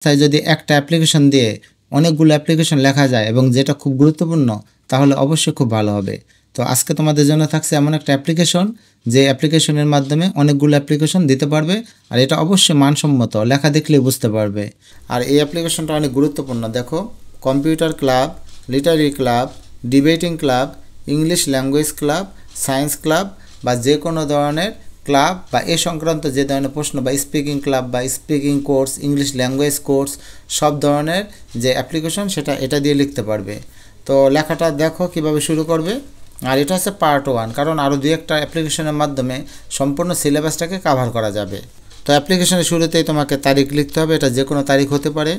তাই যদি একটা অ্যাপ্লিকেশন দিয়ে অনেকগুলো অ্যাপ্লিকেশন লেখা যায় এবং যেটা খুব গুরুত্বপূর্ণ তাহলে অবশ্যই খুব ভালো হবে। তো আজকে তোমাদের জন্য থাকছে এমন একটা অ্যাপ্লিকেশন যে অ্যাপ্লিকেশনের মাধ্যমে অনেকগুলো অ্যাপ্লিকেশন দিতে পারবে, আর এটা অবশ্যই মানসম্মত, লেখা দেখলেই বুঝতে পারবে। আর এই অ্যাপ্লিকেশনটা অনেক গুরুত্বপূর্ণ। দেখো, computer club, literary club, debating club, English language club, science club বা যে কোনো ধরনের ক্লাব বা এ সংক্রান্ত যে ধরনের প্রশ্ন বা স্পিকিং ক্লাব বা speaking course, English language course, সব ধরনের যে অ্যাপ্লিকেশন এটা দিয়ে লিখতে পারবে। তো লেখাটা দেখো কিভাবে শুরু করবে। আর এটা হচ্ছে পার্ট 1, কারণ আরও 2-একটা অ্যাপ্লিকেশনের মাধ্যমে সম্পূর্ণ সিলেবাসটাকে কাভার করা যাবে। তো অ্যাপ্লিকেশনের শুরুতেই তোমাকে তারিখ লিখতে হবে, এটা যে কোনো তারিখ হতে পারে।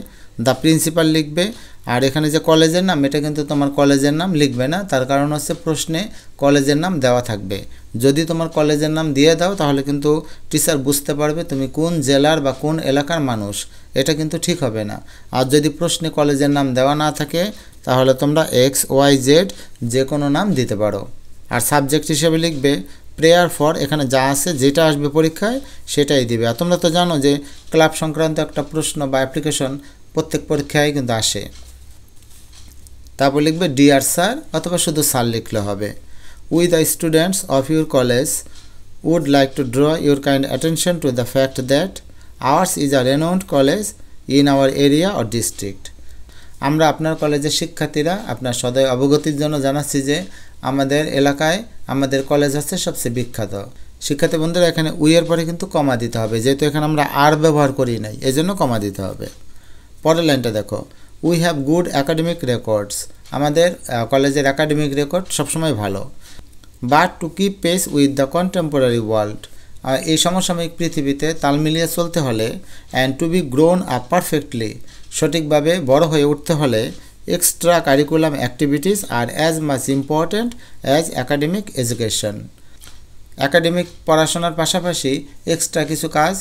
দ্য প্রিন্সিপাল লিখবে। আর এখানে যে কলেজের নাম, এটা কিন্তু তোমার কলেজের নাম লিখবে না, তার কারণ হচ্ছে প্রশ্নে কলেজের নাম দেওয়া থাকবে। যদি তোমার কলেজের নাম দিয়ে দাও তাহলে কিন্তু টিচার বুঝতে পারবে তুমি কোন জেলার বা কোন এলাকার মানুষ, এটা কিন্তু ঠিক হবে না। আর যদি প্রশ্নে কলেজের নাম দেওয়া না থাকে তাহলে তোমরা XYZ যে কোনো নাম দিতে পারো। আর সাবজেক্ট হিসেবে লিখবে প্রেয়ার ফর, এখানে যা আছে যেটা আসবে পরীক্ষায় সেটাই দিবে। আর তোমরা তো জানো যে ক্লাব সংক্রান্ত একটা প্রশ্ন বা অ্যাপ্লিকেশন প্রত্যেক পরীক্ষায় কিন্তু আসে। তারপর লিখবে ডিয়ার স্যার, অথবা শুধু স্যার লিখলে হবে। We the students of your college would like to draw your kind attention to the fact that ours is a renowned college in our area or district. আমরা আপনার কলেজের শিক্ষার্থীরা আপনার সদয় অবগতির জন্য জানাচ্ছি যে আমাদের এলাকায় আমাদের কলেজ হচ্ছে সবচেয়ে বিখ্যাত। শিক্ষার্থী বন্ধুরা, এখানে উইয়ের পরে কিন্তু কমা দিতে হবে, যেহেতু এখানে আমরা আর ব্যবহার করি নাই, এজন্য কমা দিতে হবে। পরের লাইনটা দেখো, we have good academic records, আমাদের কলেজের অ্যাকাডেমিক রেকর্ড সবসময় ভালো। But to keep pace with the contemporary world, এই সমসাময়িক পৃথিবীতে তাল মিলিয়ে চলতে হলে, and to be grown up perfectly, সঠিকভাবে বড় হয়ে উঠতে হলে, extra curriculum activities are as much important as academic education. Academic পড়াশোনার পাশাপাশি এক্সট্রা কিছু কাজ,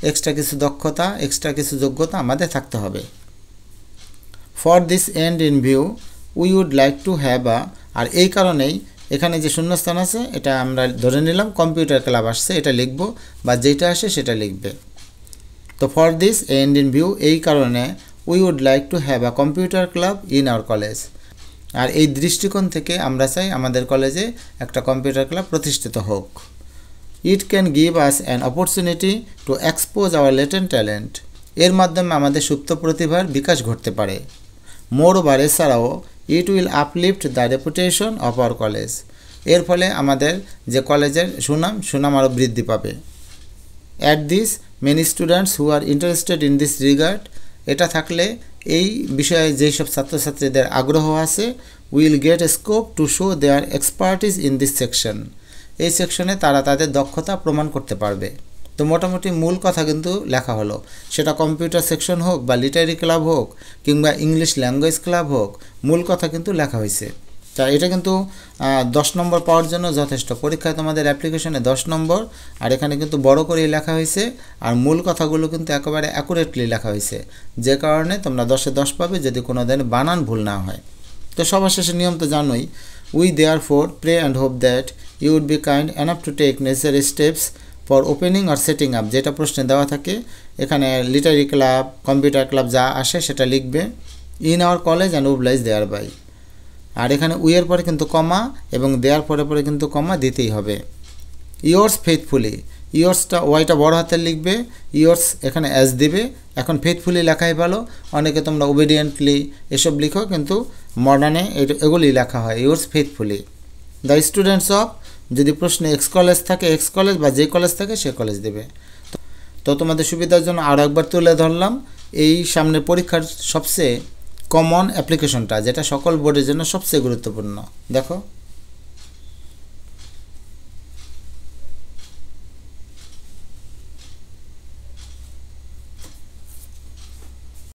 এক্সট্রা কিছু দক্ষতা, এক্সট্রা কিছু যোগ্যতা আমাদের থাকতে হবে। For this end in view we would like to have আর এই কারণেই এখানে যে শূন্যস্থান আছে এটা আমরা ধরে নিলাম কম্পিউটার ক্লাব আসছে, এটা লিখব, বা যেটা আসে সেটা লিখবে। তো for this end in view, এই কারণে we would like to have a computer club in our college, আর এই দৃষ্টিকোণ থেকে আমরা চাই আমাদের কলেজে একটা কম্পিউটার ক্লাব প্রতিষ্ঠিত হোক। It can give us an opportunity to expose our latent talent, এর মাধ্যমে আমাদের সুপ্ত প্রতিভার বিকাশ ঘটতে পারে। মোর ওভার, এছাড়াও it will uplift the reputation of our college, এর ফলে আমাদের যে কলেজের সুনাম আরও বৃদ্ধি পাবে। At this many students who are interested in this regard, এটা থাকলে এই বিষয়ে যেই সব ছাত্রছাত্রীদের আগ্রহ আছে, will get A scope to show there expertise in this section, এই সেকশনে তারা তাদের দক্ষতা প্রমাণ করতে পারবে। তো মোটামুটি মূল কথা কিন্তু লেখা হলো, সেটা কম্পিউটার সেকশন হোক বা লিটারি ক্লাব হোক কিংবা ইংলিশ ল্যাঙ্গুয়েজ ক্লাব হোক, মূল কথা কিন্তু লেখা হয়েছে। তা এটা কিন্তু 10 নম্বর পাওয়ার জন্য যথেষ্ট। পরীক্ষায় তোমাদের অ্যাপ্লিকেশনে 10 নম্বর, আর এখানে কিন্তু বড় করেই লেখা হয়েছে, আর মূল কথাগুলো কিন্তু একেবারে অ্যাকুরেটলি লেখা হয়েছে, যে কারণে তোমরা 10-এ 10 পাবে যদি কোনো দিন বানান ভুল না হয়। তো সবার শেষে নিয়ম তো জানোই, we therefore pray and hope that you would be kind enough to take necessary steps for opening or setting up, যেটা প্রশ্নে দেওয়া থাকে এখানে লিটারি ক্লাব, কম্পিউটার ক্লাব যা আসে সেটা লিখবে। In our college and oblige thereby, আর এখানে উইয়ের পরে কিন্তু কমা এবং দেয়ার পরে কিন্তু কমা দিতেই হবে। ইয়োর্স ফেথফুলি, ইয়োর্সটা ওয়াইটা বড় হাতের লিখবে, ইয়োর্স এখানে অ্যাজ দিবে। এখন ফেথফুলি লেখাই ভালো, অনেকে তোমরা ওবিডিয়েন্টলি এসব লিখো, কিন্তু মডার্নে এগুলি লেখা হয় yours faithfully. The students of, যদি প্রশ্নে এক্স কলেজ থাকে এক্স কলেজ, বা যে কলেজ থাকে সে কলেজ দেবে। তো তোমাদের সুবিধার জন্য আরও একবার তুলে ধরলাম এই সামনের পরীক্ষার সবচেয়ে কমন অ্যাপ্লিকেশনটা, যেটা সকল বোর্ডের জন্য সবচেয়ে গুরুত্বপূর্ণ। দেখো।